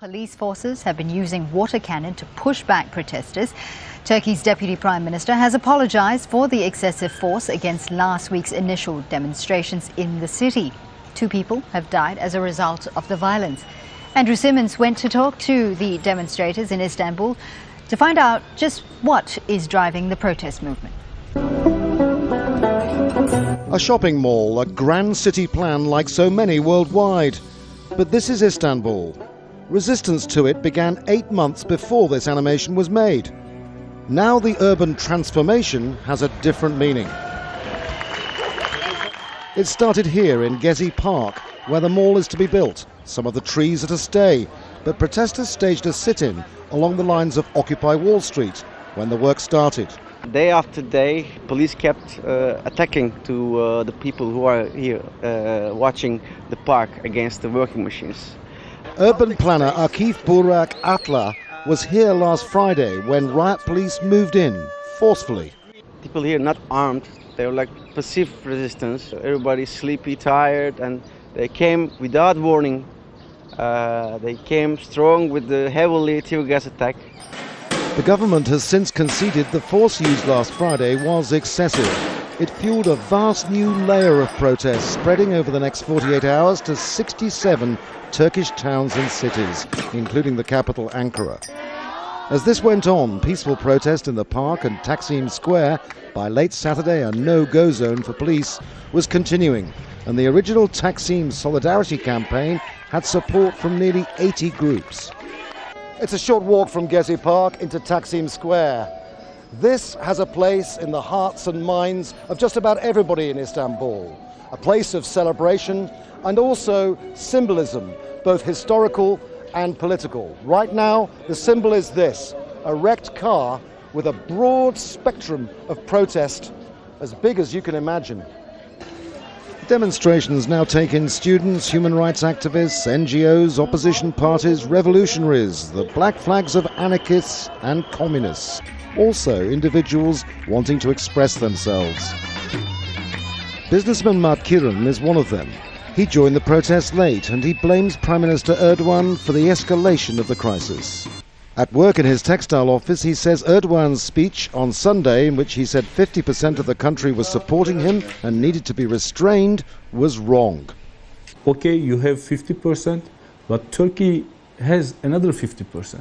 Police forces have been using water cannon to push back protesters. Turkey's Deputy Prime Minister has apologized for the excessive force against last week's initial demonstrations in the city. 2 people have died as a result of the violence. Andrew Simmons went to talk to the demonstrators in Istanbul to find out just what is driving the protest movement. A shopping mall, a grand city plan like so many worldwide. But this is Istanbul. Resistance to it began 8 months before this animation was made. Now the urban transformation has a different meaning. It started here in Gezi Park, where the mall is to be built. Some of the trees are to stay, but protesters staged a sit-in along the lines of Occupy Wall Street when the work started. Day after day, police kept attacking to the people who are here watching the park against the working machines. Urban planner Akif Burak Atla was here last Friday when riot police moved in forcefully. People here not armed, they were like passive resistance. Everybody's sleepy, tired, and they came without warning. They came strong with the heavily tear gas attack. The government has since conceded the force used last Friday was excessive. It fueled a vast new layer of protests spreading over the next 48 hours to 67 Turkish towns and cities, including the capital Ankara. As this went on, peaceful protest in the park and Taksim Square, by late Saturday a no-go zone for police, was continuing, and the original Taksim Solidarity campaign had support from nearly 80 groups. It's a short walk from Gezi Park into Taksim Square. This has a place in the hearts and minds of just about everybody in Istanbul, a place of celebration and also symbolism, both historical and political. Right now, the symbol is this, a wrecked car with a broad spectrum of protest as big as you can imagine. Demonstrations now take in students, human rights activists, NGOs, opposition parties, revolutionaries, the black flags of anarchists and communists. Also individuals wanting to express themselves. Businessman Mert Kiran is one of them. He joined the protest late and he blames Prime Minister Erdogan for the escalation of the crisis. At work in his textile office, he says Erdogan's speech on Sunday, in which he said 50% of the country was supporting him and needed to be restrained, was wrong. Okay, you have 50%, but Turkey has another 50%.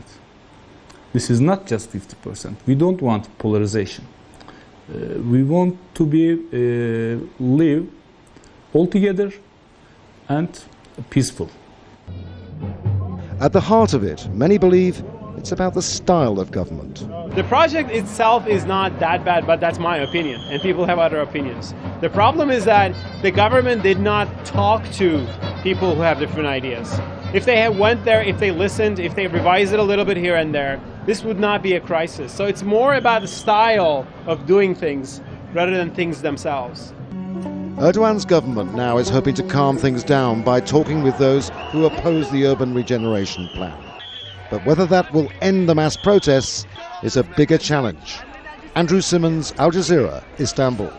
This is not just 50%. We don't want polarization. We want to live all together and peaceful. At the heart of it, many believe it's about the style of government. The project itself is not that bad, but that's my opinion, and people have other opinions. The problem is that the government did not talk to people who have different ideas. If they had went there, if they listened, if they revised it a little bit here and there, this would not be a crisis. So it's more about the style of doing things rather than things themselves. Erdogan's government now is hoping to calm things down by talking with those who oppose the urban regeneration plan. But whether that will end the mass protests is a bigger challenge. Andrew Simmons, Al Jazeera, Istanbul.